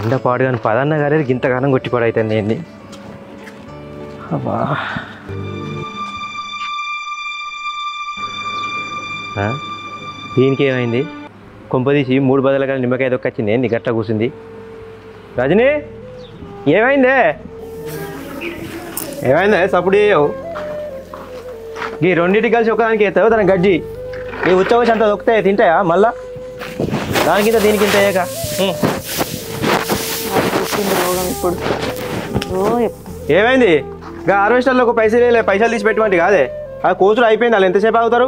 ఎండ పాడుగాని పదన్న గారేది గింతగానం కొట్టిపడైతే నేను అబ్బా దీనికి ఏమైంది కొంపదీసి 3 బదుల కానీ నిమ్మకాయ దొక్కొచ్చింది ఏంది గట్ట కూర్చుంది రజనీ ఏమైందే సప్పుడు ఈ రెండింటికి కలిసి ఒకదానికి ఎత్తావు తన గడ్డి ఈ ఉచ్చవచ్చి అంత దొక్కుతాయి తింటాయా మళ్ళా దానికింత దీనికింత అయ్యాక ఏమైంది ఇంకా హార్వెస్టర్లో ఒక పైసలు తీసి పెట్టమంటే కాదే ఆ కోసులు అయిపోయింది వాళ్ళు ఎంతసేపు అవుతారు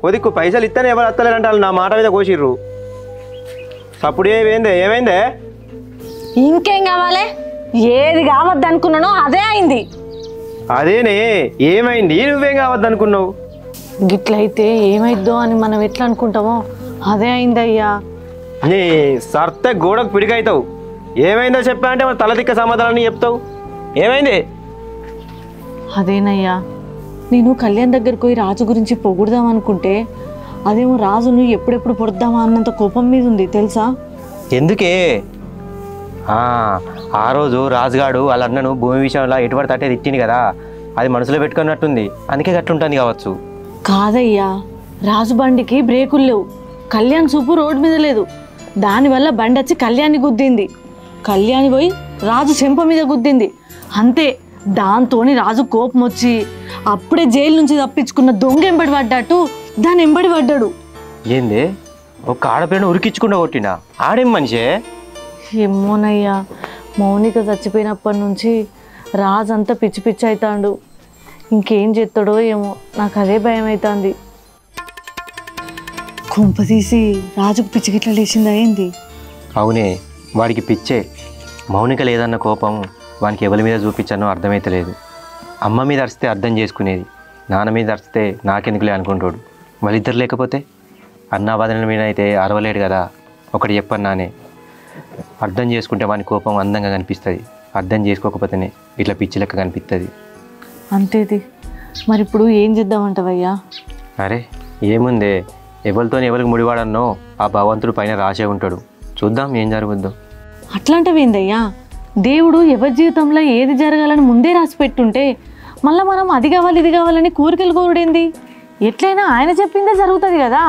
కొద్దికు పైసలు ఇస్తేనే ఎవరు వస్తలేరంటే వాళ్ళు నా మాట మీద కోసిర్రు సప్పుడు ఏమైందే ఇంకేం కావాలి ఏది కావద్దు అనుకున్నానో అదే అయింది అదేనే ఏమైంది నువ్వేం కావద్దు అనుకున్నావు గిట్లయితే ఏమైద్దో అని మనం ఎట్లా అనుకుంటామో అదే అయింది అయ్యా నీ సర్తే గోడకు పిడికవుతావు ఏమైందో చెప్పా అంటే మన తలదిక్క సమాధానాన్ని చెప్తావు ఏమైంది అదేనయ్యా నేను కళ్యాణ్ దగ్గరకు పోయి రాజు గురించి పొగుడదాం అనుకుంటే అదేమో రాజును ఎప్పుడెప్పుడు పొడుద్దామా అన్నంత కోపం మీద ఉంది తెలుసా ఎందుకే ఆ రోజు రాజుగాడు వాళ్ళ అన్నను భూమి విషయంలో ఎటువంటి తట్టే తిట్టింది కదా అది మనసులో పెట్టుకున్నట్టుంది అందుకే గట్లుంటుంది కావచ్చు కాదయ్యా రాజు బండికి బ్రేకులు లేవు కళ్యాణ్ చూపు రోడ్డు మీద లేదు దానివల్ల బండి వచ్చి కళ్యాణ్ని గుద్దింది కళ్యాణి పోయి రాజు చెంప మీద గుద్దింది అంతే దాంతోని రాజు కోపం వచ్చి అప్పుడే జైలు నుంచి తప్పించుకున్న దొంగ ఎంబడి పడ్డట్టు దాని ఎంబడి పడ్డాడు ఏంది ఒక ఆడపిల్లని ఉరికించుకుండా కొట్టినా ఆడేం మనిషే ఏమోనయ్యా మౌనిక చచ్చిపోయినప్పటి నుంచి రాజు అంతా పిచ్చి పిచ్చి అవుతాడు ఇంకేం చేస్తాడో ఏమో నాకు అదే భయం అవుతుంది కుంప తీసి రాజుకు పిచ్చి గిట్ల లేచిందా ఏంది అవునే వాడికి పిచ్చే మౌనిక లేదన్న కోపం వానికి ఎవరి మీద చూపించానో అర్థమైతలేదు అమ్మ మీద అరిస్తే అర్థం చేసుకునేది నాన్న మీద అరిస్తే నాకెందుకులే అనుకుంటాడు వాళ్ళిద్దరు లేకపోతే అన్నాబాదన మీద అయితే అరవలేడు కదా ఒకటి చెప్పన్నానే అర్థం చేసుకుంటే వాని కోపం అందంగా కనిపిస్తుంది అర్థం చేసుకోకపోతేనే ఇట్లా పిచ్చి లెక్క కనిపిస్తుంది అంతేది మరి ఇప్పుడు ఏం చేద్దామంటావయ్యా అరే ఏముందే ఎవరితో ఎవరికి ముడివాడన్నో ఆ భగవంతుడు పైన రాసే ఉంటాడు చూద్దాం ఏం జరుగుద్దో అట్లాంటివేందయ్యా దేవుడు ఎవరి జీవితంలో ఏది జరగాలని ముందే రాసి పెట్టుంటే మళ్ళీ మనం అది కావాలి ఇది కావాలని కోరికలు కోరుడేంది ఎట్లయినా ఆయన చెప్పిందే జరుగుతుంది కదా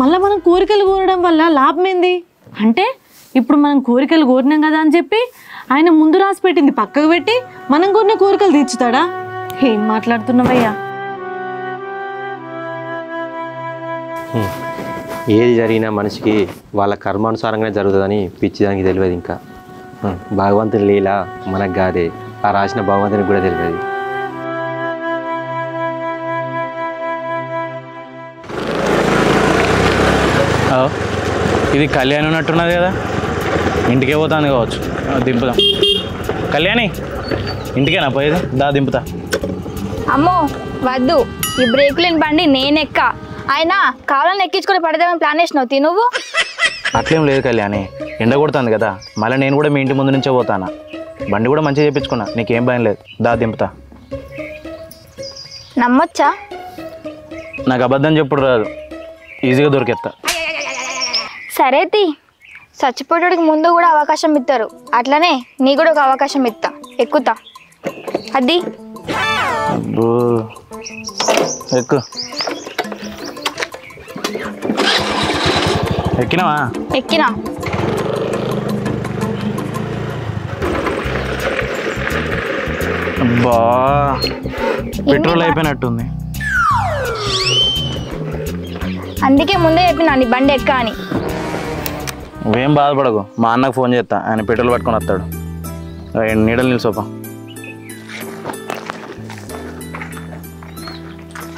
మళ్ళీ మనం కోరికలు కోరడం వల్ల లాభం ఏంది అంటే ఇప్పుడు మనం కోరికలు కోరినాం కదా అని చెప్పి ఆయన ముందు రాసి పెట్టింది పక్కకు పెట్టి మనం కోరిన కోరికలు తీర్చుతాడా ఏం మాట్లాడుతున్నావయ్యా ఏది జరిగినా మనిషికి వాళ్ళ కర్మానుసారంగానే జరుగుతుందని పిచ్చిదానికి తెలియదు ఇంకా భగవంతుని లీల మనకు కాదే ఆ రాసిన భగవంతునికి కూడా తెలియదు ఇది కళ్యాణి ఉన్నట్టున్నది కదా ఇంటికే పోతాను కావచ్చు దింపుదాం కళ్యాణి ఇంటికేనా పోయేది దా దింపుతా అమ్మో వద్దు ఈ బ్రేక్ లేని బండి నేనెక్క అయినా కావాలని ఎక్కించుకొని పడదామని ప్లాన్ వేసినావు నువ్వు అట్లేం లేదు కళ్యాణి ఎండ కొడుతుంది కదా మళ్ళీ నేను కూడా మీ ఇంటి ముందు నుంచే పోతానా బండి కూడా మంచిగా చేయించుకున్నా నీకేం భయం లేదు దా దింపుతా నమ్మొచ్చా నాకు అబద్ధం చెప్పుడు రాదు ఈజీగా దొరికేస్తా సరే తీ చచ్చిపోయేటికి ముందు కూడా అవకాశం ఇస్తారు అట్లనే నీ కూడా ఒక అవకాశం ఇస్తా ఎక్కుతా అది ఎక్కు ఎక్కినావా ఎక్కినా అబ్బా పెట్రోల్ అయిపోయినట్టుంది అందుకే ముందే చెప్పినా నీ బండి ఎక్క అని నువ్వేం బాధపడకు మా అన్నకు ఫోన్ చేస్తా ఆయన పెట్రోల్ పట్టుకొని వస్తాడు నీడలు నిలిసోపా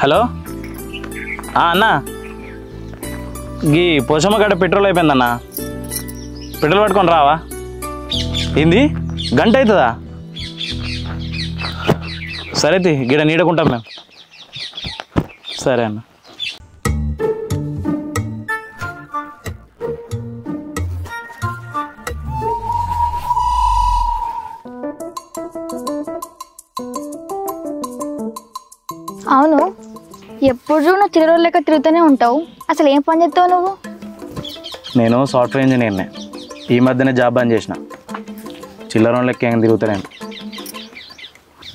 హలో అన్నా గీ పోషమ్మ గడ్డ పెట్రోల్ అయిపోయిందన్నా పెట్రోల్ పట్టుకొని రావా ఏంది గంట అవుతుందా సరే గిడ నీడకుంటాం మేము సరే అన్న అవును ఎప్పుడు నువ్వు తిరగ లెక్క తిరుగుతూనే ఉంటావు అసలు ఏం పని చేస్తావు నువ్వు నేను సాఫ్ట్వేర్ ఇంజనీర్నే ఈ మధ్యనే జాబ్ బంద్ చేసిన చిల్లర లెక్క ఏం తిరుగుతలేను.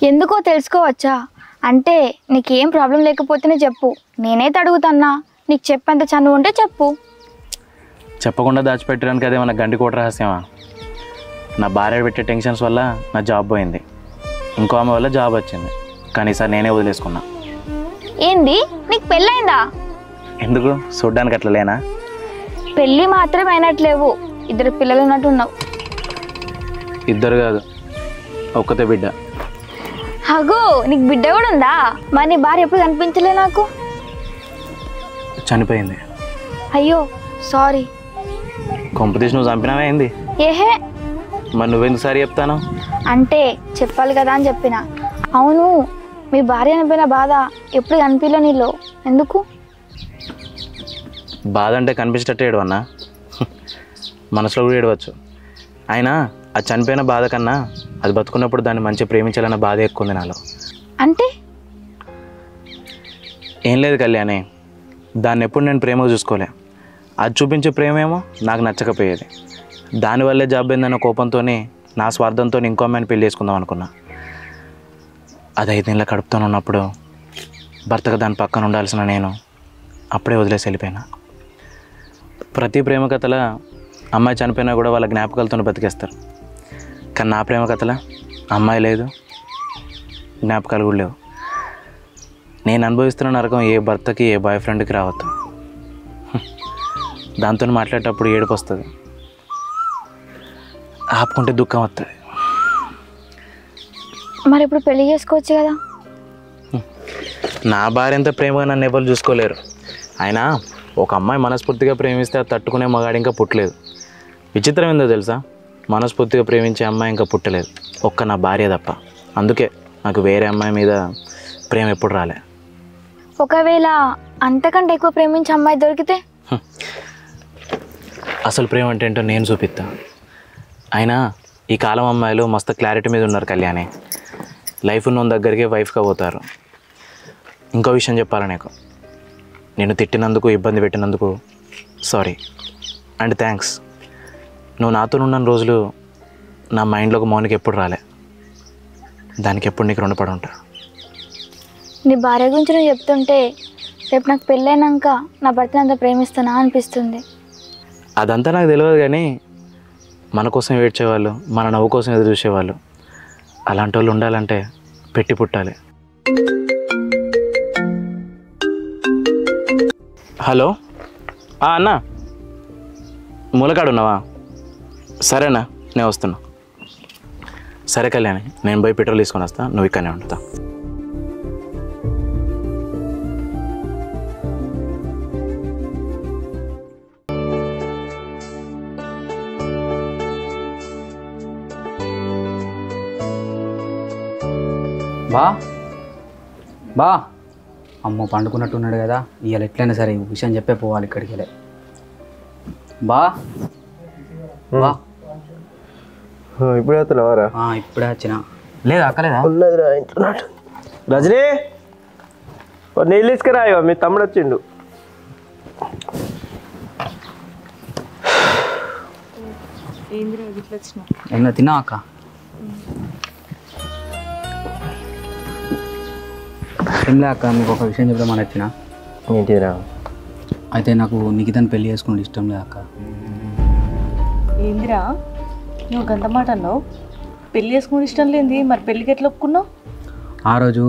ఎందుకో తెలుసుకోవచ్చా? అంటే నీకేం ప్రాబ్లం లేకపోతేనే చెప్పు, నేనైతే అడుగుతాన్నా. నీకు చెప్పేంత చనువు ఉంటే చెప్పు. చెప్పకుండా దాచిపెట్టడానికి అదేమన్నా గండికోట రహస్యమా? నా భార్య పెట్టే టెన్షన్స్ వల్ల నా జాబ్ పోయింది, ఇంకో ఆమె వల్ల జాబ్ వచ్చింది. కానీ ఈసారి నేనే వదిలేసుకున్నా. ఏంది, నీకు పెళ్ళైందా? ఎందుకు చూడ్డానికి అట్లా లేనా? పెళ్ళి మాత్రం అయినట్లేవు, 2 పిల్లలు ఉన్నట్టున్నావు. 2 కాదు, ఒక్కతే బిడ్డ. అగో, నీకు బిడ్డ కూడా ఉందా? మరి నీ భార్య ఎప్పుడు కనిపించలే నాకు. చనిపోయింది. అయ్యో సారీ. కొంపతీసి నువ్వు చంపినావే ఏంది? ఏహే, మరి నువ్వెందుకు సారి చెప్తాను? అంటే చెప్పాలి కదా అని చెప్పిన. అవును, మీ భార్య అనిపోయిన బాధ ఎప్పుడు కనిపించలే నీలో, ఎందుకు? బాధ అంటే కనిపించేటట్టు ఏడవన్నా, మనసులో కూడా ఏడవచ్చు. అయినా అది చనిపోయిన బాధ కన్నా అది బతుకున్నప్పుడు దాన్ని మంచిగా ప్రేమించాలన్న బాధ ఎక్కువ ఉంది నాలో. అంటే ఏం లేదు కళ్యాణి, దాన్ని ఎప్పుడు నేను ప్రేమగా చూసుకోలే. అది చూపించే ప్రేమ ఏమో నాకు నచ్చకపోయేది. దానివల్లే జాబ్ అయిందన్న కోపంతో, నా స్వార్థంతో ఇంకో అమ్మాయిని పెళ్లి చేసుకుందాం అనుకున్నా. అది 5 నెలల కడుపుతో ఉన్నప్పుడు భర్తగా దాని పక్కన ఉండాల్సిన నేను అప్పుడే వదిలేసి వెళ్ళిపోయినా. ప్రతి ప్రేమ కథల అమ్మాయి చనిపోయినా కూడా వాళ్ళ జ్ఞాపకాలతో బతికేస్తారు. కానీ నా ప్రేమ కథల అమ్మాయి లేదు, జ్ఞాపకాలు కూడా లేవు. నేను అనుభవిస్తున్న నరకం ఏ భర్తకి ఏ బాయ్ ఫ్రెండ్కి రావద్దు. దాంతో మాట్లాడేటప్పుడు ఏడుపు వస్తుంది, ఆపుకుంటే దుఃఖం వస్తుంది. మరి ఇప్పుడు పెళ్లి చేసుకోవచ్చు కదా? నా భార్య ఎంత ప్రేమగా నన్ను ఎవరు చూసుకోలేరు. అయినా ఒక అమ్మాయి మనస్ఫూర్తిగా ప్రేమిస్తే అది తట్టుకునే మగాడు ఇంకా పుట్టలేదు. విచిత్రం ఏందో తెలుసా, మనస్ఫూర్తిగా ప్రేమించే అమ్మాయి ఇంకా పుట్టలేదు, ఒక్క నా భార్య తప్ప. అందుకే నాకు వేరే అమ్మాయి మీద ప్రేమ ఎప్పుడు రాలే. ఒకవేళ అంతకంటే ఎక్కువ ప్రేమించే అమ్మాయి దొరికితే? అసలు ప్రేమ అంటే ఏంటో నేను చూపిస్తా. అయినా ఈ కాలం అమ్మాయిలు మస్తు క్లారిటీ మీద ఉన్నారు కళ్యాణి. లైఫ్ ఉన్న దగ్గరికే వైఫ్గా పోతారు. ఇంకో విషయం చెప్పాలి నీకు, నేను తిట్టినందుకు ఇబ్బంది పెట్టినందుకు సారీ అండ్ థ్యాంక్స్. నువ్వు నాతో ఉన్న రోజులు నా మైండ్లోకి మౌనికి ఎప్పుడు రాలే, దానికి ఎప్పుడు నీకు రుణపడి ఉంటా. నీ భార్య గురించి నువ్వు చెప్తుంటే రేపు నాకు పెళ్ళైనాక నా భర్తని అంత ప్రేమిస్తానా అనిపిస్తుంది. అదంతా నాకు తెలియదు, కానీ మన కోసం ఏడ్చేవాళ్ళు, మన నవ్వు కోసం ఎదురు చూసేవాళ్ళు, అలాంటి వాళ్ళు ఉండాలంటే పెట్టి పుట్టాలి. హలో అన్న, మూలకాడు ఉన్నావా? సరేనా, నేను వస్తున్నా. సరే కళ్యాణి, నేను పోయి పెట్రోల్ తీసుకొని వస్తా, నువ్వు ఇక్కడనే ఉంటా. బా అమ్మో పండుకున్నట్టున్నాడు కదా, ఇవాళ ఎట్లయినా సరే ఈ విషయం చెప్పే పోవాలి ఇక్కడికి వెళ్ళి. బా ఇప్పుడే వస్తున్నావారా? ఇప్పుడే వచ్చిన. లేదా అక్కలేదా? ఉన్నదిరా ఇంట్లో. రజనీ నీళ్ళు తీసుకురా, మీ తమ్ముడు వచ్చిండు. ఏమన్నా తిన్నావా అక్క? ఏం అక్క, మీకు ఒక విషయం చెప్దామని వచ్చిన. ఏంటిరా? అయితే నాకు నిఖితని పెళ్లి చేసుకుంటే ఇష్టం లేదు అక్క. ఏందిరా నువ్వు గంత మాట అన్నావు? పెళ్లి చేసుకుని ఇష్టం లేనిది మరి పెళ్ళికి ఎట్లా ఒప్పుకున్నావు? ఆ రోజు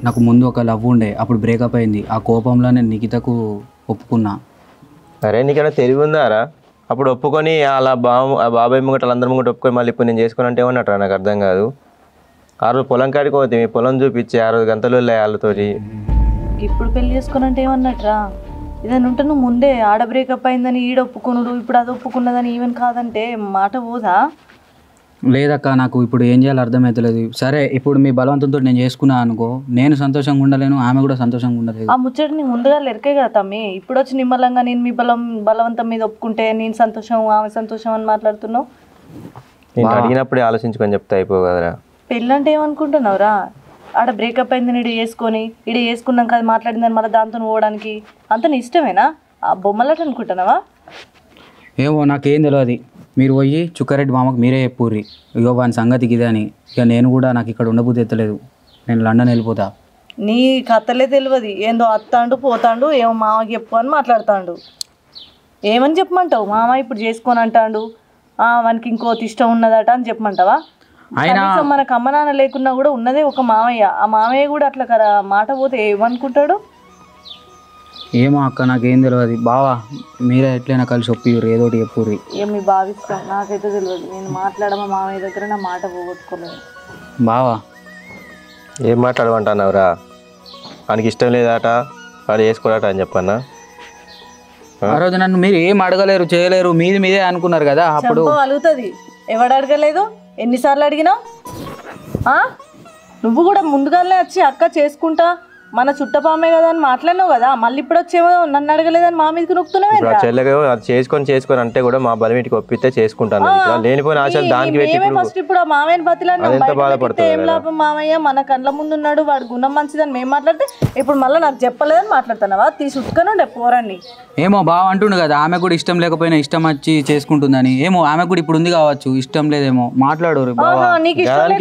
నాకు ముందు ఒక లవ్ ఉండే, అప్పుడు బ్రేకప్ అయింది. ఆ కోపంలో నేను నిఖితకు ఒప్పుకున్నా. అరే నీకైనా తెలివి ఉందారా? అప్పుడు ఒప్పుకొని అలా బాబాయ్ ముంగట అందరి ముంగట ఒప్పుకొని మళ్ళీ ఇప్పుడు నేను చేసుకుని అంటే ఏమన్నట్రా? నాకు అర్థం కాదు. ఆ రోజు పొలం కాడికి పోతే మీ పొలం చూపించి 6 గంటలు వాళ్ళతోటి. ఇప్పుడు పెళ్లి చేసుకుని అంటే ఏమన్నట్రా? ఏదైనా ఉంటే నువ్వు ముందే ఆడ బ్రేకప్ అయిందని ఈడ ఒప్పుకున్నాడు, ఇప్పుడు అది ఒప్పుకున్నదని ఈవెన్ కాదంటే మాట పోదా? లేదక్క, నాకు ఇప్పుడు ఏం చేయాలో అర్థమవుతలేదు. సరే ఇప్పుడు మీ బలవంతంతో నేను చేసుకున్నా అనుకో, నేను సంతోషంగా ఉండలేను, ఆమె కూడా సంతోషంగా ఉండలేదు. ఆ ముచ్చట నీకు ముందుగా ఎరికే కదా తమ్మి. ఇప్పుడు వచ్చి నిమ్మలంగా నేను మీ బలవంతం మీద ఒప్పుకుంటే నేను సంతోషం ఆమె సంతోషం అని మాట్లాడుతున్నావు. నేను అడిగినప్పుడే ఆలోచించుకొని చెప్తా అయిపో కదరా. పెళ్ళంటే ఏమనుకుంటున్నావురా? ఆడ బ్రేకప్ అయిందని ఇడ చేసుకున్నాక అది మాట్లాడిందని మళ్ళీ దాంతో పోవడానికి అంత నీ ఇష్టమేనా? ఆ బొమ్మలట అనుకుంటున్నావా? ఏమో నాకేం తెలియదు. మీరు పోయి చుక్కారెడ్డి మామకు మీరే చెప్పుర్రి, ఇగో వాని సంగతికి ఇదే అని. ఇక నేను కూడా నాకు ఇక్కడ ఉండబుద్ధి ఎత్తలేదు, నేను లండన్ వెళ్ళిపోతా. నీ కథలే తెలియదు, ఏందో అత్తాండు పోతాండు, ఏమో మామకి చెప్పు అని మాట్లాడుతాండు. ఏమని చెప్పమంటావు? మామ ఇప్పుడు చేసుకొని అంటాడు, వానికి ఇంకోటి ఇష్టం ఉన్నదట అని చెప్పమంటావా? కనీసం మనకు అమ్మ నాన్న లేకున్నా కూడా ఉన్నదే ఒక మామయ్య, ఆ మామయ్య కూడా అట్లా మాట పోతే ఏమనుకుంటాడు? ఏమో అక్క నాకేం తెలియదు. బావా మీరే ఎట్లయినా కలిసి ఒప్పిర్రు, ఏదోటి చెప్పుర్రి. ఏమి భావిస్తాం, నాకైతే తెలియదు. నేను మాట్లాడమా మామయ్య దగ్గర, నా మాట పోగొట్టుకోలేదు. బావా ఏం మాట్లాడమంటున్నావురా? వానికి ఇష్టం లేదట, వాడు చేసుకోడట అని చెప్పన్నా. ఆ రోజు నన్ను మీరు ఏం అడగలేరు చేయలేరు, మీదే అనుకున్నారు కదా. అప్పుడు అలుగుతుంది. ఎవడు అడగలేదు? ఎన్నిసార్లు అడిగినావు? నువ్వు కూడా ముందుగానే వచ్చి అక్క చేసుకుంటా మన చుట్టపామే కదా అని మాట్లాడినావు కదా, మళ్ళీ ఇప్పుడు వచ్చేమో నన్ను అడగలేదని మా మీదకి నొక్కుతున్నావు. అది చేసుకొని అంటే కూడా మా బలమీటికి ఒప్పితే చేసుకుంటాను. లేనిపోయిన ఆశలు దానికి ఫస్ట్ ఇప్పుడు ఆ మామయ్యని బతిలాడితే ఏం లాభం? మామయ్య మన కళ్ళ ముందు ఉన్నాడు, వాడు గుణం మంచిదని మేము మాట్లాడితే ఇప్పుడు మళ్ళీ నాకు చెప్పలేదని మాట్లాడుతున్నావా? తీసుకుని పోరండి. ఏమో బావ అంటుండు కదా, ఆమె కూడా ఇష్టం లేకపోయినా ఇష్టం వచ్చి చేసుకుంటుందని. ఏమో ఆమె కూడా ఇప్పుడు ఉంది కావచ్చు, ఇష్టం లేదేమో. మాట్లాడు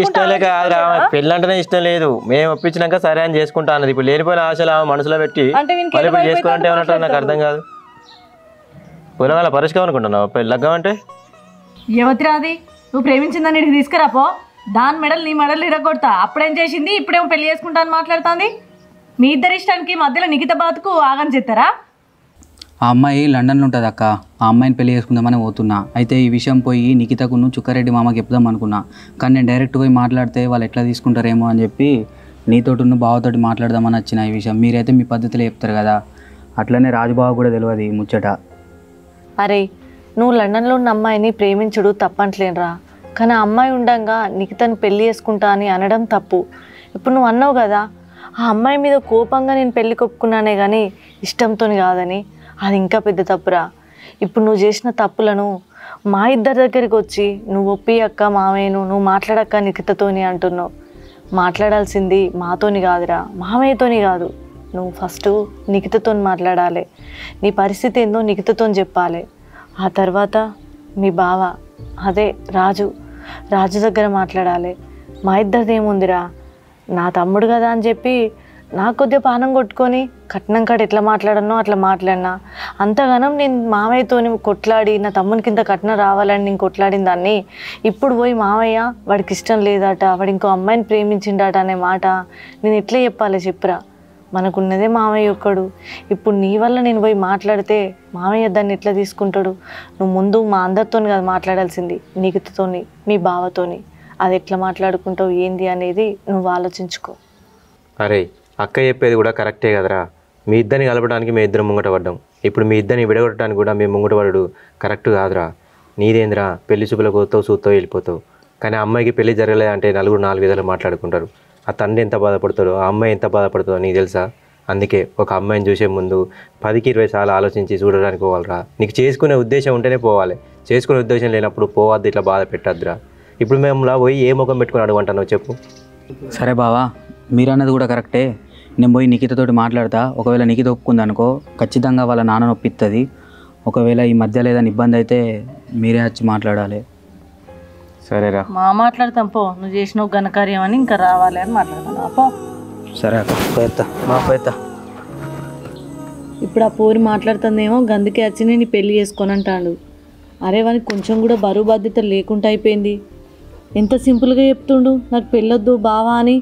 ఇష్టం లేక పెళ్ళంటేనే ఇష్టం లేదు, మేము ఒప్పించినాక సరే అని చేసుకుంటా అన్నది. ఇప్పుడు లేనిపోయిన ఆశలు మనసులో పెట్టి చేసుకోవాలంటే ఏమన్నట్టు నాకు అర్థం కాదు. పొలగాల పరిష్కారం అనుకుంటున్నావు లగ్గం అంటే? యువతిరాది నువ్వు ప్రేమించిందని ఇక్కడికి తీసుకురాపో, దాని మెడలు నీ మెడలు ఇరగొడతా. అప్పుడేం చేసింది, ఇప్పుడేమో పెళ్లి చేసుకుంటా అని మాట్లాడుతుంది. మీ ఇద్దరి ఇష్టానికి మధ్యలో నిఖిత బాతుకు ఆగని చెప్తారా? ఆ అమ్మాయి లండన్లో ఉంటుంది అక్క, ఆ అమ్మాయిని పెళ్లి చేసుకుందామని పోతున్నా. అయితే ఈ విషయం పోయి నిఖితకును చుక్కారెడ్డి మామకి చెప్దాం అనుకున్నా, కానీ నేను డైరెక్ట్ పోయి మాట్లాడితే వాళ్ళు ఎట్లా తీసుకుంటారేమో అని చెప్పి నీతోటి బావతోటి మాట్లాడదామని వచ్చిన ఈ విషయం. మీరైతే మీ పద్ధతిలో చెప్తారు కదా, అట్లనే రాజుబావ కూడా తెలియదు ఈ ముచ్చట. అరే నువ్వు లండన్లో ఉన్న అమ్మాయిని ప్రేమించుడు తప్పంటలేనురా, కానీ ఆ అమ్మాయి ఉండంగా నిఖితను పెళ్లి చేసుకుంటా అని అనడం తప్పు. ఇప్పుడు నువ్వు అన్నావు కదా ఆ అమ్మాయి మీద కోపంగా నేను పెళ్లి కొప్పుకున్నానే కానీ ఇష్టంతో కాదని, అది ఇంకా పెద్ద తప్పురా. ఇప్పుడు నువ్వు చేసిన తప్పులను మా ఇద్దరి దగ్గరికి వచ్చి నువ్వు ఒప్పి అక్క మామయ్యను, నువ్వు మాట్లాడక్క నిఖితతోని అంటున్నావు. మాట్లాడాల్సింది మాతోని కాదురా, మామయ్యతోని కాదు. నువ్వు ఫస్ట్ నిఖితతో మాట్లాడాలి, నీ పరిస్థితి ఏందో నిఖితతో చెప్పాలి. ఆ తర్వాత మీ బావ అదే రాజు దగ్గర మాట్లాడాలి. మా ఇద్దరిది ఏముందిరా, నా తమ్ముడు కదా అని చెప్పి నాకు కొద్దిగా పానం కొట్టుకొని కట్నం కాడ ఎట్లా మాట్లాడనో అట్లా మాట్లాడినా. అంతగానం నేను మామయ్యతో కొట్లాడి నా తమ్మునికి ఇంత కట్నం రావాలని నేను కొట్లాడిన దాన్ని ఇప్పుడు పోయి మామయ్య వాడికి ఇష్టం లేదట, వాడు ఇంకో అమ్మాయిని ప్రేమించిండట అనే మాట నేను ఎట్లా చెప్పాలి చెప్పురా? మనకున్నదే మామయ్య ఒక్కడు. ఇప్పుడు నీ వల్ల నేను పోయి మాట్లాడితే మామయ్య దాన్ని ఎట్లా తీసుకుంటాడు? నువ్వు ముందు మా అందరితో కాదు మాట్లాడాల్సింది, నిఖితతోని మీ బావతోని. అది ఎట్లా మాట్లాడుకుంటావు ఏంది అనేది నువ్వు ఆలోచించుకో. అరే అక్క చెప్పేది కూడా కరెక్టే కదరా, మీ ఇద్దరిని కలపడానికి మేము ఇద్దరం ముంగట పడ్డాం. ఇప్పుడు మీ ఇద్దరిని విడగొట్టడానికి కూడా మేము ముంగట పడడు కరెక్ట్ కాదురా. నీదేంద్రా పెళ్లి చూపులకు వస్తావు చూస్తావు వెళ్ళిపోతావు, కానీ అమ్మాయికి పెళ్లి జరగలేదంటే నలుగురు 4 విధాలు మాట్లాడుకుంటారు. ఆ తండ్రి ఎంత బాధపడతాడో ఆ అమ్మాయి ఎంత బాధపడుతుందో నీకు తెలుసా? అందుకే ఒక అమ్మాయిని చూసే ముందు 10కి 20 సార్లు ఆలోచించి చూడడానికి పోవాలిరా. నీకు చేసుకునే ఉద్దేశం ఉంటేనే పోవాలి, చేసుకునే ఉద్దేశం లేనప్పుడు పోవద్దు, ఇట్లా బాధ పెట్టద్దురా. ఇప్పుడు మేము పోయి ఏ ముఖం పెట్టుకుని అడుగుంటానో చెప్పు. సరే బావా మీరు అన్నది కూడా కరెక్టే, నేను పోయి నిఖితతోటి మాట్లాడతా. ఒకవేళ నిఖిత ఒప్పుకుంది అనుకో ఖచ్చితంగా వాళ్ళ నాన్న నొప్పిస్తుంది. ఒకవేళ ఈ మధ్యలో ఏదైనా ఇబ్బంది అయితే మీరే వచ్చి మాట్లాడాలి. సరేరా మాట్లాడతాం పో, నువ్వు చేసిన ఘనకార్యం అని ఇంకా రావాలి అని మాట్లాడతాను పో. సరే అక్క పోయేత్తా మా పోయేత్తా. ఇప్పుడు ఆ పోరి మాట్లాడుతుందేమో గందుకే వచ్చి నేను పెళ్లి చేసుకొని అంటాడు. అరే వానికి కొంచెం కూడా బరువు బాధ్యత లేకుండా అయిపోయింది. ఎంత సింపుల్గా చెప్తుండు నాకు పెళ్ళొద్దు బావా అని.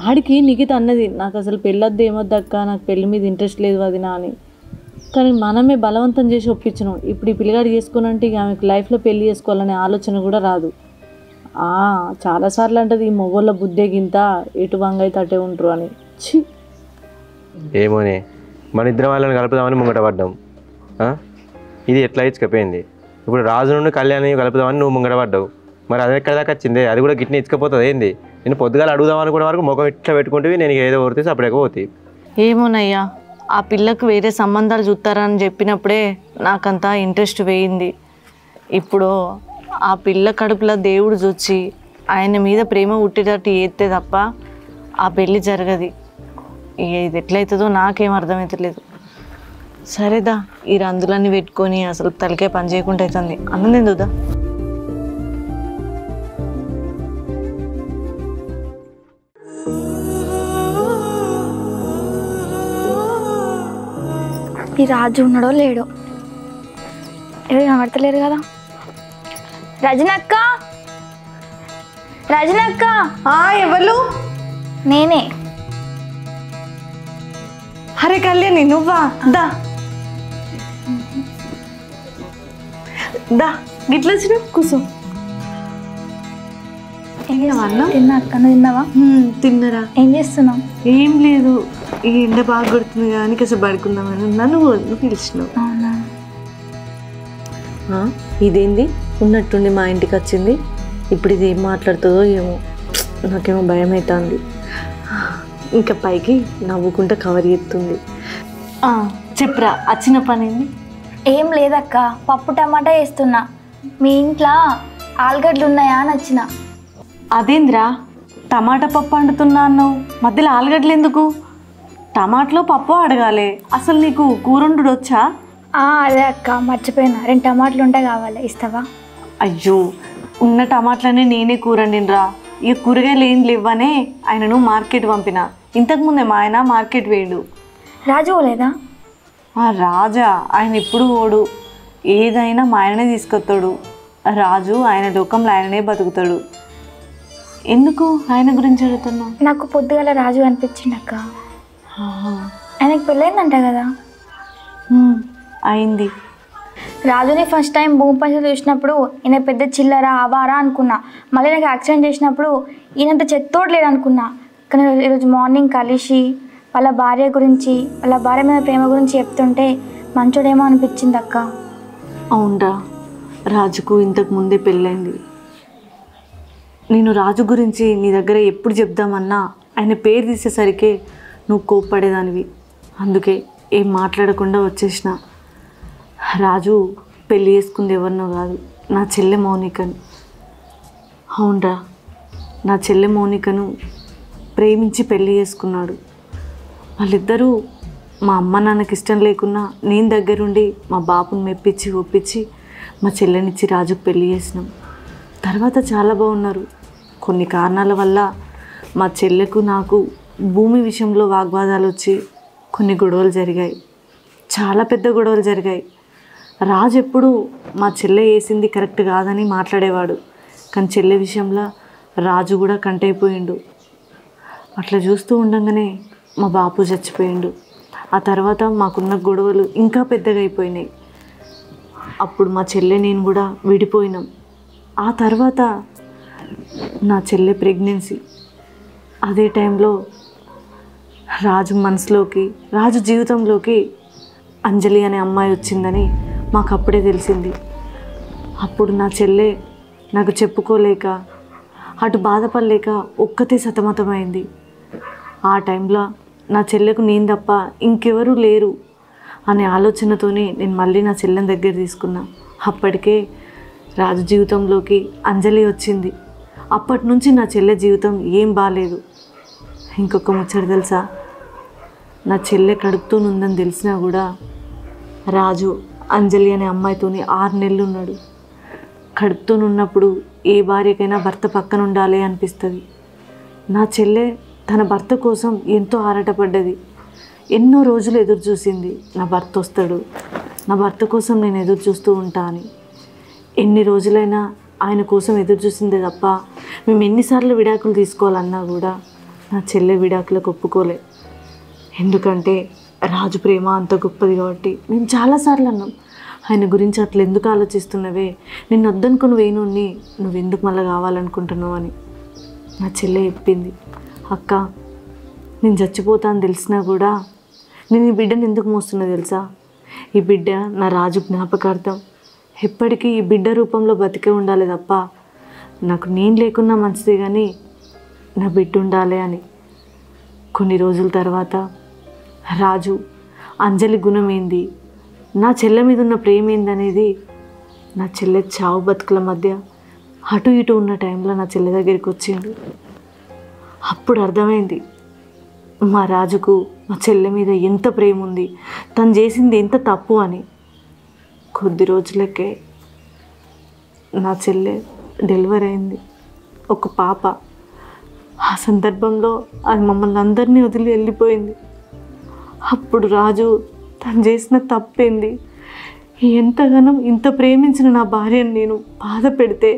ఆడికి నిఖిత అన్నది నాకు అసలు పెళ్ళొద్దు ఏమొద్దక్క, నాకు పెళ్ళి మీద ఇంట్రెస్ట్ లేదు వదినా అని. కానీ మనమే బలవంతం చేసి ఒప్పించినాం. ఇప్పుడు ఈ పిల్లగాడు చేసుకున్నంటే ఇక ఆమెకు లైఫ్లో పెళ్లి చేసుకోవాలనే ఆలోచన కూడా రాదు. చాలాసార్లు అంటది ఈ మొగోళ్ళ బుద్ధే గింత, ఎటు వంగ అయితే అటే ఉంటారు అని. ఏమోనే మన ఇద్దరం వాళ్ళని కలుపుదామని ముంగట పడ్డాం, ఇది ఎట్లా ఇచ్చుకపోయింది. ఇప్పుడు రాజు నుండి కళ్యాణి కలుపుదామని నువ్వు ముంగట పడ్డావు, మరి అది ఎక్కడ దాకా వచ్చింది? అది కూడా గిట్ని ఇచ్చుకపోతుంది ఏంది? నేను పొద్దుగాల అడుగుదాం అనుకునే వరకు ముఖం ఇట్లా పెట్టుకుంటే నేను ఏదో కొడితే అప్పుడే పోతుంది. ఏమోనయ్యా ఆ పిల్లకు వేరే సంబంధాలు చూస్తారని చెప్పినప్పుడే నాకంతా ఇంట్రెస్ట్ వేయింది. ఇప్పుడు ఆ పిల్ల కడుపులో దేవుడు చూచి ఆయన మీద ప్రేమ పుట్టేటట్టు ఏస్తే తప్ప ఆ పెళ్ళి జరగదు. ఇక ఇది ఎట్లయితుందో నాకేం అర్థమవుతలేదు. సరేదా ఈ రందులన్నీ పెట్టుకొని అసలు తలకే పని చేయకుండా అవుతుంది. అన్నం తిందుదా. ఈ రాజు ఉన్నాడో లేడో, ఎవరు కనబడతలేరు కదా. రజనక్క, రజనక్క. ఎవరు? నేనే. అరే కళ్యాణి నువ్వా? దా దా గిట్ల వచ్చిన కూర్చో. తిన్నా అక్క, నువ్వు తిన్నావా? తిన్నరా? ఏం చేస్తున్నావు? ఏం లేదు, ఈ ఎండ బాగా కొడుతుంది కానీ కాసేపు పడుకుందామని నన్ను పిలిచినావు. అవునా? ఇదేంది ఉన్నట్టుండి మా ఇంటికి వచ్చింది, ఇప్పుడు ఇది ఏం మాట్లాడుతుందో ఏమో, నాకేమో భయం అవుతుంది. ఇంకా పైకి నవ్వుకుంటా కవర్ చేస్తుంది. చెప్పురా, వచ్చిన పని ఏంది? ఏం లేదక్క, పప్పు టమాటా వేస్తున్నా. మీ ఇంట్లో ఆలుగడ్డలు ఉన్నాయా అని వచ్చిన. అదేంద్రా టమాటా పప్పు వండుతున్నా అన్నావు, మధ్యలో ఆలుగడ్డలు ఎందుకు? టమాటాలో పప్పు అడగాలి. అసలు నీకు కూరండు వచ్చా? అదే అక్క, మర్చిపోయినా. 2 టమాటాలు ఉంటే కావాలి, ఇస్తావా? అయ్యో, ఉన్న టమాటాలనే నేనే కూరండినరా. ఇక కూరగాయలు ఏం లేవనే ఆయనను మార్కెట్ పంపిన. ఇంతకుముందే మా ఆయన మార్కెట్ వేయడు. రాజు లేదా? రాజా ఆయన ఎప్పుడు ఓడు, ఏదైనా మా ఆయననే తీసుకొస్తాడు. రాజు ఆయన లోకంలో ఆయననే బతుకుతాడు. ఎందుకు ఆయన గురించి అడుగుతున్నా? నాకు పొద్దుగాల రాజు అనిపించింది అక్క. ఆయనకి పెళ్ళైందంట కదా? అయింది. రాజుని ఫస్ట్ టైం భూమి పంచ చూసినప్పుడు ఈయన పెద్ద చిల్లరా ఆవారా అనుకున్నా. మళ్ళీ నాకు యాక్సిడెంట్ చేసినప్పుడు ఈయనంత చెత్తోడు లేడు అనుకున్నా. కానీ ఈరోజు మార్నింగ్ కలిసి వాళ్ళ భార్య గురించి, వాళ్ళ భార్య మీద ప్రేమ గురించి చెప్తుంటే మంచోడేమో అనిపించింది అక్క. అవునరా, రాజుకు ఇంతకు ముందే పెళ్ళైంది. నేను రాజు గురించి నీ దగ్గర ఎప్పుడు చెప్దామన్నా ఆయన పేరు తీసేసరికి నువ్వు కోప్పడేదానివి. అందుకే ఏం మాట్లాడకుండా వచ్చేసిన. రాజు పెళ్ళి చేసుకుంది ఎవరినో కాదు, నా చెల్లె మౌనికను. అవునరా, నా చెల్లె మౌనికను ప్రేమించి పెళ్ళి చేసుకున్నాడు. వాళ్ళిద్దరూ మా అమ్మ నాన్నకి ఇష్టం లేకున్నా నేను దగ్గరుండి మా బాపుని మెప్పించి ఒప్పించి మా చెల్లెనిచ్చి రాజుకు పెళ్ళి చేసినాం. తర్వాత చాలా బాగున్నారు. కొన్ని కారణాల వల్ల మా చెల్లెకు నాకు భూమి విషయంలో వాగ్వాదాలు వచ్చి కొన్ని గొడవలు జరిగాయి. చాలా పెద్ద గొడవలు జరిగాయి. రాజు ఎప్పుడు మా చెల్లె వేసింది కరెక్ట్ కాదని మాట్లాడేవాడు. కానీ చెల్లె విషయంలో రాజు కూడా కంటైపోయిండు. అట్లా చూస్తూ ఉండగానే మా బాపు చచ్చిపోయిండు. ఆ తర్వాత మాకున్న గొడవలు ఇంకా పెద్దగా అయిపోయినాయి. అప్పుడు మా చెల్లె నేను కూడా విడిపోయినాం. ఆ తర్వాత నా చెల్లె ప్రెగ్నెన్సీ. అదే టైంలో రాజు మనసులోకి, రాజు జీవితంలోకి అంజలి అనే అమ్మాయి వచ్చిందని మాకు అప్పుడే తెలిసింది. అప్పుడు నా చెల్లె నాకు చెప్పుకోలేక, అటు బాధపడలేక ఒక్కతే సతమతమైంది. ఆ టైంలో నా చెల్లెకు నేను తప్ప ఇంకెవరూ లేరు అనే ఆలోచనతోనే నేను మళ్ళీ నా చెల్లెని దగ్గర తీసుకున్నా. అప్పటికే రాజు జీవితంలోకి అంజలి వచ్చింది. అప్పటి నుంచి నా చెల్లె జీవితం ఏం బాగాలేదు. ఇంకొక ముచ్చట తెలుసా? నా చెల్లె కడుపుతోనుందని తెలిసినా కూడా రాజు అంజలి అనే అమ్మాయితోని 6 నెలలు ఉన్నాడు. కడుపుతోనున్నప్పుడు ఏ భార్యకైనా భర్త పక్కన ఉండాలి అనిపిస్తుంది. నా చెల్లె తన భర్త కోసం ఎంతో ఆరాటపడ్డది. ఎన్నో రోజులు ఎదురు చూసింది, నా భర్త వస్తాడు, నా భర్త కోసం నేను ఎదురు చూస్తూ ఉంటా అని. ఎన్ని రోజులైనా ఆయన కోసం ఎదురు చూసిందే తప్ప మేము ఎన్నిసార్లు విడాకులు తీసుకోవాలన్నా కూడా నా చెల్లె విడాకులకు ఒప్పుకోలే. ఎందుకంటే రాజు ప్రేమ అంత గొప్పది కాబట్టి. మేము చాలాసార్లు అన్నాం, ఆయన గురించి అట్లా ఎందుకు ఆలోచిస్తున్నవే, నిన్ను వద్దనుకుని వేణుని నువ్వెందుకు మళ్ళీ కావాలనుకుంటున్నావు అని. నా చెల్లె చెప్పింది, అక్క నేను చచ్చిపోతా అని తెలిసినా కూడా నేను ఈ బిడ్డను ఎందుకు మోస్తున్నా తెలుసా? ఈ బిడ్డ నా రాజు జ్ఞాపకార్థం. ఎప్పటికీ ఈ బిడ్డ రూపంలో బతికే ఉండాలి తప్ప నాకు నేను లేకున్నా మంచిదే కానీ నా బిడ్డ ఉండాలి అని. కొన్ని రోజుల తర్వాత రాజు అంజలి గుణం ఏంది, నా చెల్లె మీద ఉన్న ప్రేమ ఏందనేది నా చెల్లె చావు బతుకుల మధ్య అటు ఇటు ఉన్న టైంలో నా చెల్లె దగ్గరికి వచ్చిండు. అప్పుడు అర్థమైంది మా రాజుకు మా చెల్లె మీద ఎంత ప్రేమ ఉంది, తను చేసింది ఎంత తప్పు అని. కొద్ది రోజులకే నా చెల్లె డెలివరీ అయింది, ఒక పాప. ఆ సందర్భంలో అది మమ్మల్ని అందరినీ వదిలి వెళ్ళిపోయింది. అప్పుడు రాజు తను చేసిన తప్పేంది, ఎంతగానో ఇంత ప్రేమించిన నా భార్యను నేను బాధ పెడితే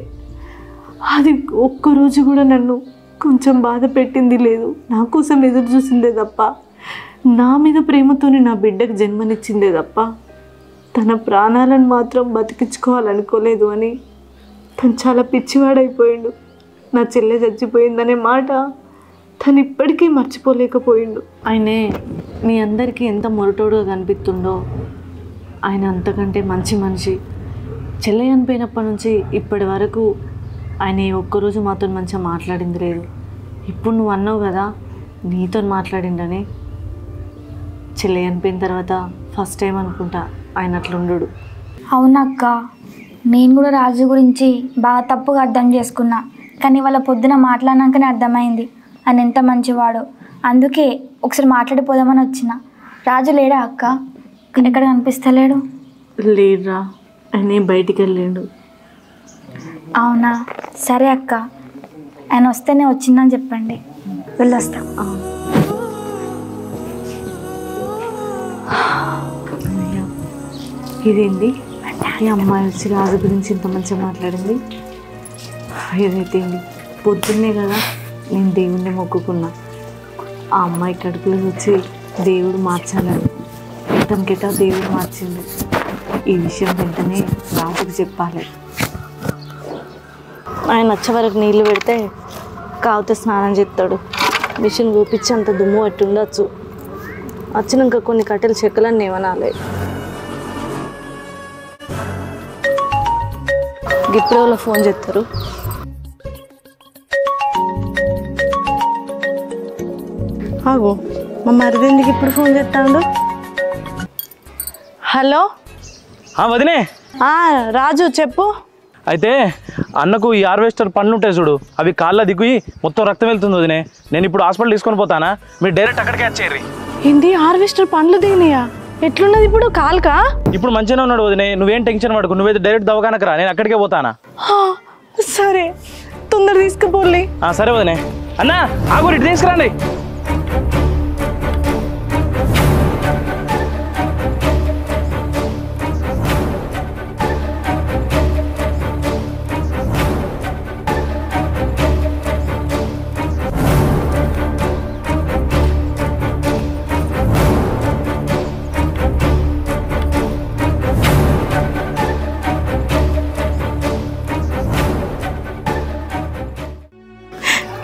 అది ఒక్కరోజు కూడా నన్ను కొంచెం బాధ పెట్టింది లేదు. నా కోసం ఎదురు చూసిందే తప్ప, నా మీద ప్రేమతోనే నా బిడ్డకు జన్మనిచ్చిందే తప్ప తన ప్రాణాలను మాత్రం బతికించుకోవాలనుకోలేదు అని తను చాలా పిచ్చివాడైపోయిండు. నా చెల్లె చచ్చిపోయిందనే మాట తను ఇప్పటికీ మర్చిపోలేకపోయిండు. ఆయనే మీ అందరికీ ఎంత మొరటోడుగా కనిపిస్తుండో ఆయన అంతకంటే మంచి మనిషి. చెల్లె చనిపోయినప్పటి నుంచి ఇప్పటి వరకు ఆయన ఒక్కరోజు మాతో మంచిగా మాట్లాడింది లేదు. ఇప్పుడు నువ్వు అన్నావు కదా నీతో మాట్లాడిండని, చెల్లె చనిపోయిన తర్వాత ఫస్ట్ టైం అనుకుంటా ఆయన అట్లుండు. అవునక్క, నేను కూడా రాజు గురించి బాగా తప్పుగా అర్థం చేసుకున్నా. కానీ వాళ్ళ పొద్దున మాట్లాడినాకనే అర్థమైంది ఆయన ఎంత మంచివాడో. అందుకే ఒకసారి మాట్లాడిపోదామని వచ్చిన. రాజు లేడా అక్క? ఎక్కడ కనిపిస్తలేడు. లేడురా, ఆయన బయటికి వెళ్ళాడు. అవునా, సరే అక్క, ఆయన వస్తేనే వచ్చిందని చెప్పండి, వెళ్ళొస్తా. ఇదేంటి ఈ అమ్మాయి వచ్చి రాజు గురించి ఇంత మంచిగా మాట్లాడింది. ఏదైతే పొద్దున్నే కదా నేను దేవుణ్ణి మొక్కుకున్నా, ఆ అమ్మాయి కడుపులో వచ్చి దేవుడు మార్చాలని. తనకిట దేవుడు మార్చింది. ఈ విషయం వెంటనే రాజుకు చెప్పాలి. ఆయన వచ్చే వరకు నీళ్ళు పెడితే కావుతే స్నానం చేస్తాడు. మిషన్ చూపించి అంత దుమ్ము పట్టి ఉండొచ్చు. వచ్చినాక కొన్ని కట్టెలు చెక్కలన్నీ ఏమనాలి. గిప్పుడోలో ఫోన్ చేస్తారు. ఆగు, మా మరిదేందుకు ఇప్పుడు ఫోన్ చేస్తాడు? హలో వదినే. రాజు చెప్పు. అయితే అన్నకు ఈ హార్వెస్టర్ పండ్లు ఉంటాయి చూడు, అవి కాళ్ళ దిగ్గి మొత్తం రక్తం వెళ్తుంది వదినే. నేను ఇప్పుడు హాస్పిటల్ తీసుకొని పోతానా, మీరు డైరెక్ట్ అక్కడికే వచ్చేయండి. ఏంటి హార్వెస్టర్ పండ్లు దిగినాయా? ఎట్లున్నది ఇప్పుడు? కాల్కా? ఇప్పుడు మంచిగానే ఉన్నాడు వదినే, నువ్వేం టెన్షన్ పడకు. నువ్వైతే డైరెక్ట్ దవాఖానకు రా, నేను అక్కడికే పోతానా. సరే, తొందర తీసుకుపోలే. సరే వదినే. అన్నా ఆగు, ఇటు తీసుకురండి.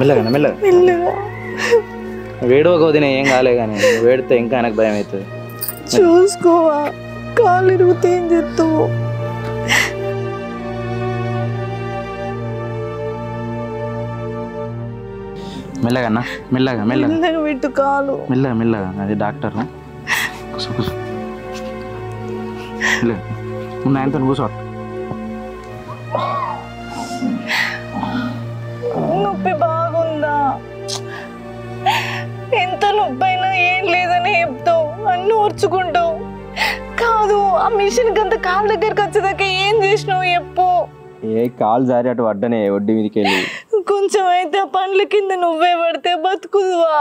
మెల్లగా మెల్లగా వేడవక వదిన, ఏం కాలే. కానీ వేడితే ఇంకా ఆయనకు భయం అవుతుంది. చూసుకోవా, కాలు ఇరుగుతే ఏం చేస్తావు? మెల్లగా అన్న, మెల్లగా మెల్లగా మెల్లగా పెట్టు కాలు. మెల్లగా మెల్లగా. అది డాక్టర్ ఉన్న ఆయనతో కూర్చో. నొప్పి బాగుందా? ఎంత నొప్పి అయినా ఏం లేదని చెప్తావు, అన్ని ఓర్చుకుంటావు. కాదు, ఆ మిషన్ అంత కాలు దగ్గరికి వచ్చేదాకా ఏం చేసినావు చెప్పు. ఏ కాలు జారి అటు వడ్డనే వడ్డీ మీదకి వెళ్ళి కొంచెం అయితే ఆ పండ్ల కింద నువ్వే పడితే బతుకుదువా?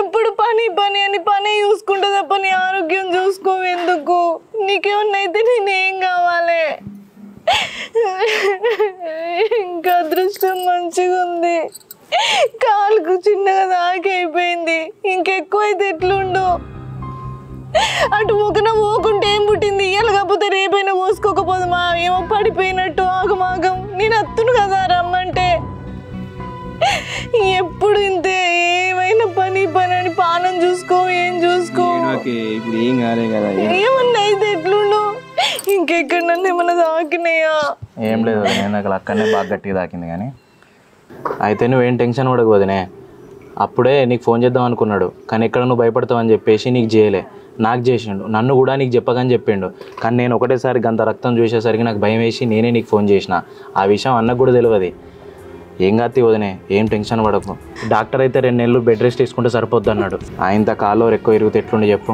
ఎప్పుడు పని పని అని పని చూసుకుంటా తప్ప నీ ఆరోగ్యం చూసుకోవు ఎందుకు? నీకేమన్నా అయితే నేనేం కావాలి? ఇంకా అదృష్టం మంచిగా ఉంది, కాలుకు చిన్నగా దాకి అయిపోయింది. ఇంకెక్కువైతే ఎట్లుండు? అటు మొక్కన పోకుంటే ఏం పుట్టింది? ఇయ్యాలి కాకపోతే రేపైనా పోసుకోకపోదుమా? ఏమో పడిపోయినట్టు ఆగమాగం. నేను అత్తును కదా రమ్మంటే. ఎప్పుడు ఇంతే, ఏమైనా పని పని అని పానం చూసుకో, ఏం చూసుకో. ఇప్పుడు ఏం కాలే కదా. ఏమన్నా అయితే ఎట్లుండు? ఇంకెక్కడ నన్ను ఏమన్నా తాకినాయా? ఏం లేదు, నేను నాకు అక్కడనే బాగా గట్టిగా తాకింది. కానీ అయితే నువ్వేం టెన్షన్ పడకు వదినే. అప్పుడే నీకు ఫోన్ చేద్దాం అనుకున్నాడు, కానీ ఎక్కడ నువ్వు భయపడతావు అని చెప్పేసి నీకు చేయలే. నాకు చేసిండు, నన్ను కూడా నీకు చెప్పకని చెప్పిండు. కానీ నేను ఒకటేసారి గంత రక్తం చూసేసరికి నాకు భయం వేసి నేనే నీకు ఫోన్ చేసిన. ఆ విషయం అన్నకు కూడా తెలియదు. ఏం కాదు వదినే, ఏం టెన్షన్ పడకు. డాక్టర్ అయితే 2 నెలలు బెడ్ రెస్ట్ తీసుకుంటే సరిపోద్ది అన్నాడు. ఆయనతో కాలో ఎక్కువ ఇరుగుతే ఎట్లుండి చెప్పు.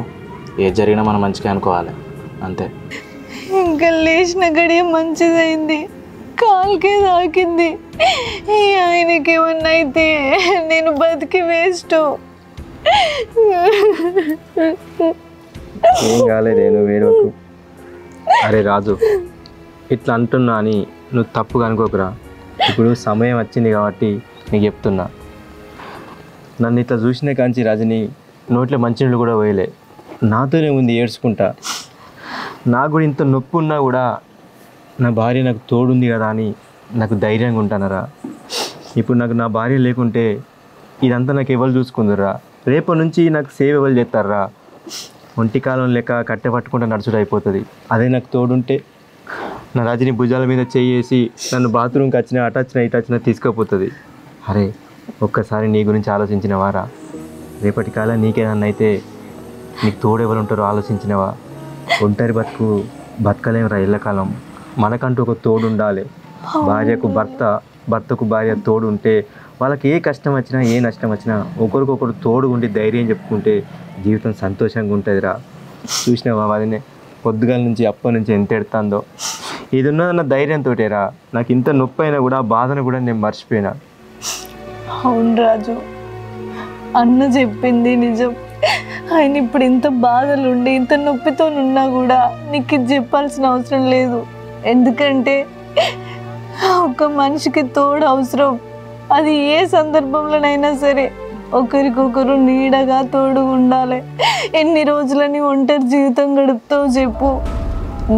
ఏది జరిగినా మనం మంచిగా అనుకోవాలి అంతే. ఇంకా లేచిన గడియ మంచిదైంది, కాలుకే తాకింది. ఆయనకి ఏమన్నా అయితే నేను బతికి వేస్ట్. ఏం కాలేదు, నేను వేరొక. అరే రాజు, ఇట్లా అంటున్నా అని నువ్వు తప్పుగా అనుకోకురా. ఇప్పుడు సమయం వచ్చింది కాబట్టి నీకు చెప్తున్నా. నన్ను ఇట్లా చూసినా కాంచి రజని నోట్లో మంచినీళ్ళు కూడా పోయలే, నాతోనే ఉంది ఏడ్చుకుంటా. నాకు కూడా ఇంత నొప్పి ఉన్నా కూడా నా భార్య నాకు తోడుంది కదా అని నాకు ధైర్యంగా ఉంటానరా. ఇప్పుడు నాకు నా భార్య లేకుంటే ఇదంతా నాకు ఎవరు చూసుకుందరా? రేపటి నుంచి నాకు సేవ ఎవరు చేస్తారా? ఒంటి కాలం లెక్క కట్టె పట్టుకుంటే నడుచుడు అయిపోతుంది. అదే నాకు తోడుంటే నా రజని భుజాల మీద చేసి నన్ను బాత్రూమ్కి వచ్చినా అటు వచ్చినా ఇటు వచ్చినా తీసుకుపోతుంది. అరే ఒక్కసారి నీ గురించి ఆలోచించినవారా? రేపటి కాలం నీకేదన్నా అయితే నీకు తోడు ఎవరు ఉంటారో ఆలోచించినవా? ఒంటరి బతకలేమరా ఎల్లకాలం. మనకంటూ ఒక తోడు ఉండాలి. భార్యకు భర్త, భర్తకు భార్య తోడు ఉంటే వాళ్ళకి ఏ కష్టం వచ్చినా ఏ నష్టం వచ్చినా ఒకరికొకరు తోడు ఉండి ధైర్యం చెప్పుకుంటే జీవితం సంతోషంగా ఉంటుందిరా. చూసినావా వాళ్ళనే పొద్దుగాల నుంచి అప్పటి నుంచి ఎంత ఎడుతుందో. ఇది ఉన్నదన్న ధైర్యంతోటేరా నాకు ఇంత నొప్పి అయినా కూడా బాధను కూడా నేను మర్చిపోయినా. అవును రాజు, అన్న చెప్పింది నిజం. ఆయన ఇప్పుడు ఇంత బాధలుండి ఇంత నొప్పితో ఉన్నా కూడా నీకు ఇది చెప్పాల్సిన అవసరం లేదు. ఎందుకంటే ఒక మనిషికి తోడు అవసరం. అది ఏ సందర్భంలోనైనా సరే ఒకరికొకరు నీడగా తోడు ఉండాలి. ఎన్ని రోజులని ఒంటరి జీవితం గడుపుతావు చెప్పు?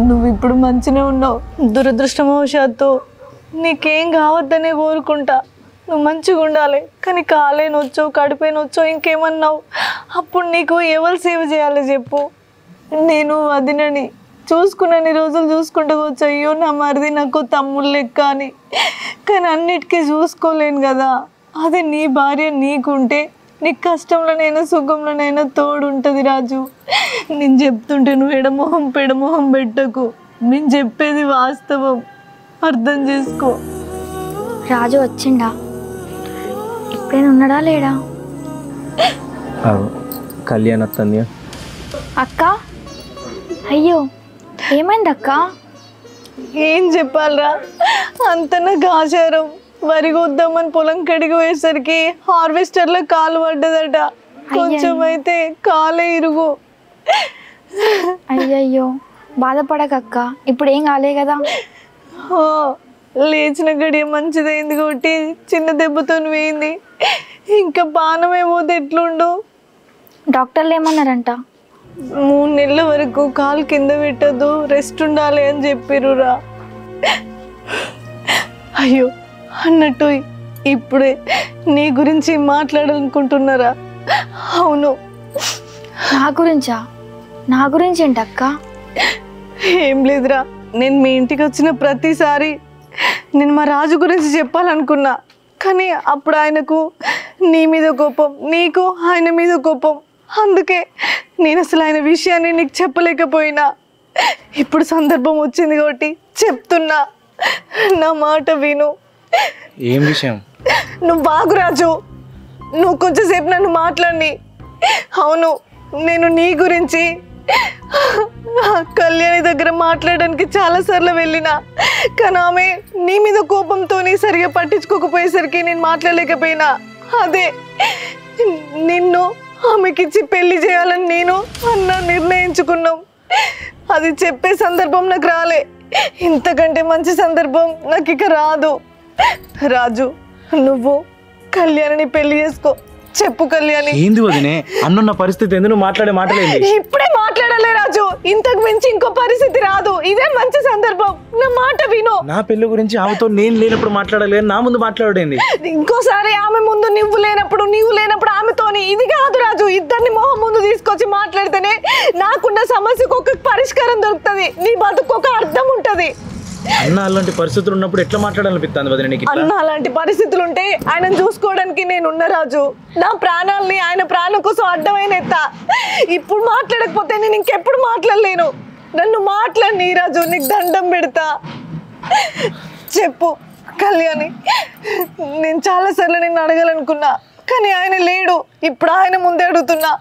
నువ్వు ఇప్పుడు మంచిగా ఉన్నావు. దురదృష్టవశాత్తు నీకేం కావద్దనే కోరుకుంటా. నువ్వు మంచిగా ఉండాలి. కానీ కాలేనొచ్చో కడిపేనొచ్చో ఇంకేమన్నావు, అప్పుడు నీకు ఎవరు సేవ చేయాలి చెప్పు? నేను వదినని చూసుకున్నన్ని రోజులు చూసుకుంటూ వచ్చి అయ్యో నా మరిది నాకు తమ్ముళ్ళు లెక్క అని. కానీ అన్నిటికీ చూసుకోలేను కదా. అదే నీ భార్య నీకుంటే నీకు కష్టంలోనైనా సుఖంలోనైనా తోడు ఉంటుంది రాజు. నేను చెప్తుంటే నువ్వు ఎడమొహం పెడమొహం పెట్టకు. నేను చెప్పేది వాస్తవం, అర్థం చేసుకో. రాజు వచ్చిండా? ఇప్పుడైనా ఉన్నాడా లేడా? కళ్యాణ్ అత్తన్య. అక్క, అయ్యో ఏమైంది అక్క? ఏం చెప్పాలరా, అంత నాకు ఆచారం. వరి కొద్దామని పొలం కడిగి పోయేసరికి హార్వెస్టర్లో కాలు పడ్డదట. కొంచెం అయితే కాలే ఇరుగు. అయ్యయ్యో బాధపడకక్క, ఇప్పుడు ఏం కాలే కదా. లేచిన గడియ మంచిదైంది కాబట్టి చిన్న దెబ్బతో వేయింది. ఇంకా పానమే పోతే ఎట్లుండు? డాక్టర్లు ఏమన్నారంట? 3 నెలల వరకు కాలు కింద పెట్టద్దు, రెస్ట్ ఉండాలి అని చెప్పిర్రురా. అయ్యో అన్నట్టు ఇప్పుడే నీ గురించి మాట్లాడాలనుకుంటున్నారా? అవును. నా గురించా? నా గురించి ఏంటక్క? ఏం లేదురా, నేను మీ ఇంటికి వచ్చిన ప్రతిసారి నేను మా రాజు గురించి చెప్పాలనుకున్నా. కానీ అప్పుడు ఆయనకు నీ మీద కోపం, నీకు ఆయన మీద కోపం. అందుకే నేను అసలు ఆయన విషయాన్ని నీకు చెప్పలేకపోయినా. ఇప్పుడు సందర్భం వచ్చింది కాబట్టి చెప్తున్నా, నా మాట విను. ఏం విషయం? నువ్వు బాగు రాజు, నువ్వు కొంచెంసేపు నన్ను మాట్లాడి. అవును, నేను నీ గురించి కళ్యాణి దగ్గర మాట్లాడడానికి చాలాసార్లు వెళ్ళినా. కానీ ఆమె నీ మీద కోపంతో సరిగా పట్టించుకోకపోయేసరికి నేను మాట్లాడలేకపోయినా. అదే నిన్ను ఆమెకిచ్చి పెళ్లి చేయాలని నేను అన్న నిర్ణయించుకున్నాం. అది చెప్పే సందర్భం నాకు రాలే. ఇంతకంటే మంచి సందర్భం నాకు ఇక రాదు. రాజు, నువ్వు కళ్యాణిని పెళ్లి చేసుకో. చెప్పు కళ్యాణి. ఏంది వదినే అన్నున్న పరిస్థితి ఎందుకు మాట్లాడే మాటలేంది? ఇప్పుడే మాట్లాడలే రాజు, ఇంతకు మించి ఇంకో పరిస్థితి రాదు. ఇదే మంచి సందర్భం, నా మాట విను. నా పెళ్లి గురించి ఆమెతో నేను లేనప్పుడు మాట్లాడాలి, నా ముందు మాట్లాడేంది? ఇంకోసారి ఆమె ముందు నువ్వు లేనప్పుడు ఆమెతోని. ఇది కాదు రాజు, ఇద్దరిని మొహం ముందు తీసుకొచ్చి మాట్లాడితేనే నాకున్న సమస్యకు ఒక పరిష్కారం దొరుకుతుంది, నీ బతుకు ఒక అర్థం ఉంటది. అన్న అలాంటి పరిస్థితులు ఉన్నప్పుడు ఎట్లా మాట్లాడాలనిపిస్తుంది వదిన నీకు? అన్న అలాంటి పరిస్థితులు ఉంటే ఆయనను చూసుకోవడానికి నేనున్న రాజు. నా ప్రాణాలని ఆయన ప్రాణం కోసం అడ్డమైన ఎత్తా. ఇప్పుడు మాట్లాడకపోతే నేను ఇంకెప్పుడు మాట్లాడలేను. నన్ను మాట్లాడి రాజు, నీకు దండం పెడతా. చెప్పు కళ్యాణి, నేను చాలాసార్లు నిన్ను అడగాలనుకున్నా, కానీ ఆయన లేడు. ఇప్పుడు ఆయన ముందే అడుగుతున్నా.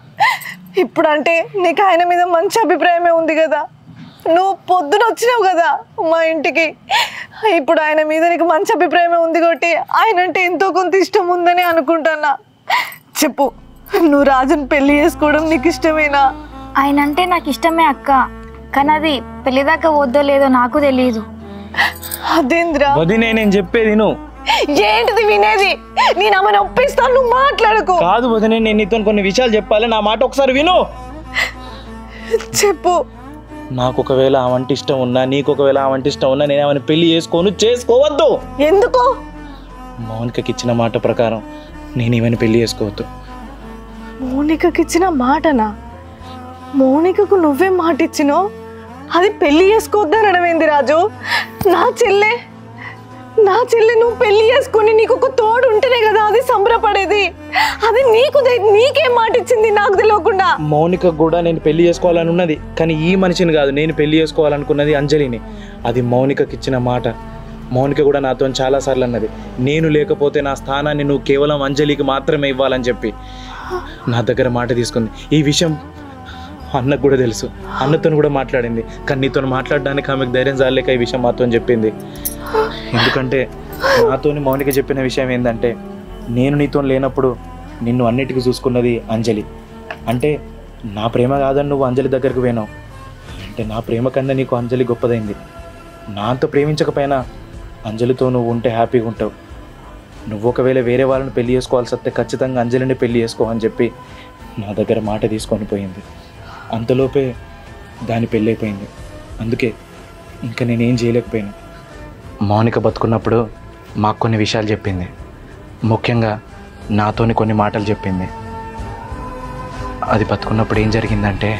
ఇప్పుడు అంటే నీకు ఆయన మీద మంచి అభిప్రాయమే ఉంది కదా. నువ్వు పొద్దున వచ్చినావు కదా మా ఇంటికి. ఇప్పుడు ఆయన మీద నీకు మంచి అభిప్రాయమే ఉంది కాబట్టి ఆయన అంటే ఎంతో కొంత ఇష్టం ఉందని అనుకుంటున్నా. చెప్పు, నువ్వు రాజుని పెళ్లి చేసుకోవడం నీకు ఇష్టమేనా? ఆయన అంటే నాకు ఇష్టమే అక్క, కానీ అది పెళ్లిదాకా వద్దో లేదో నాకు తెలియదు. అదేంద్రా వదినే, నేను చెప్పేది నువ్వు. ఏంటిది వినేది? నేను ఆమెను ఒప్పిస్తాను, నువ్వు మాట్లాడకు. కాదు వదినే, నేను నీతో కొన్ని విషయాలు చెప్పాలి, నా మాట ఒకసారి విను. చెప్పు. నాకు ఒకవేళ ఆమంటే ఇష్టం ఉన్నా, నీకు ఒకవేళ ఆమంటే ఇష్టం ఉన్నా, నేను ఆమెను పెళ్లి చేసుకోవద్దు. ఎందుకు? మౌనికకి ఇచ్చిన మాట ప్రకారం నేను ఈమెను పెళ్లి చేసుకోవద్దు. మౌనికకి ఇచ్చిన మాటనా? మౌనికకు నువ్వే మాట ఇచ్చినావు, అది పెళ్లి చేసుకోవద్దనడం ఏంది రాజు? నా చెల్లె నువ్వు పెళ్లి చేసుకుని నీకు ఒక తోడు ఉంటేనే కదా అది సంబరపడేది. అది నీకేం మాట ఇచ్చింది నాకు తెలియకుండా? మౌనిక కూడా నేను పెళ్లి చేసుకోవాలని ఉన్నది, కానీ ఈ మనిషిని కాదు నేను పెళ్లి చేసుకోవాలనుకున్నది, అంజలిని. అది మౌనికకి ఇచ్చిన మాట. మౌనిక కూడా నాతో చాలాసార్లు అన్నది, నేను లేకపోతే నా స్థానాన్ని నువ్వు కేవలం అంజలికి మాత్రమే ఇవ్వాలని చెప్పి నా దగ్గర మాట తీసుకుంది. ఈ విషయం అన్నకు కూడా తెలుసు, అన్నతో కూడా మాట్లాడింది, కానీ నీతో మాట్లాడడానికి ఆమెకు ధైర్యం చాలేక ఈ విషయం మాతో చెప్పింది. ఎందుకంటే నాతోని మౌనిక చెప్పిన విషయం ఏంటంటే, నేను నీతో లేనప్పుడు నిన్ను అన్నిటికీ చూసుకున్నది అంజలి. అంటే నా ప్రేమ కాదని నువ్వు అంజలి దగ్గరకు పోయినావు అంటే నా ప్రేమ కన్నా నీకు అంజలి గొప్పదైంది. నా అంత ప్రేమించకపోయినా అంజలితో నువ్వు ఉంటే హ్యాపీగా ఉంటావు. నువ్వు ఒకవేళ వేరే వాళ్ళని పెళ్లి చేసుకోవాల్సి వస్తే ఖచ్చితంగా అంజలిని పెళ్లి చేసుకో అని చెప్పి నా దగ్గర మాట తీసుకొని పోయింది. అంతలోపే దాని పెళ్ళి అయిపోయింది. అందుకే ఇంకా నేనేం చేయలేకపోయాను. మౌనిక బతుకున్నప్పుడు మాకు కొన్ని విషయాలు చెప్పింది, ముఖ్యంగా నాతోని కొన్ని మాటలు చెప్పింది. అది బతుకున్నప్పుడు ఏం జరిగిందంటే,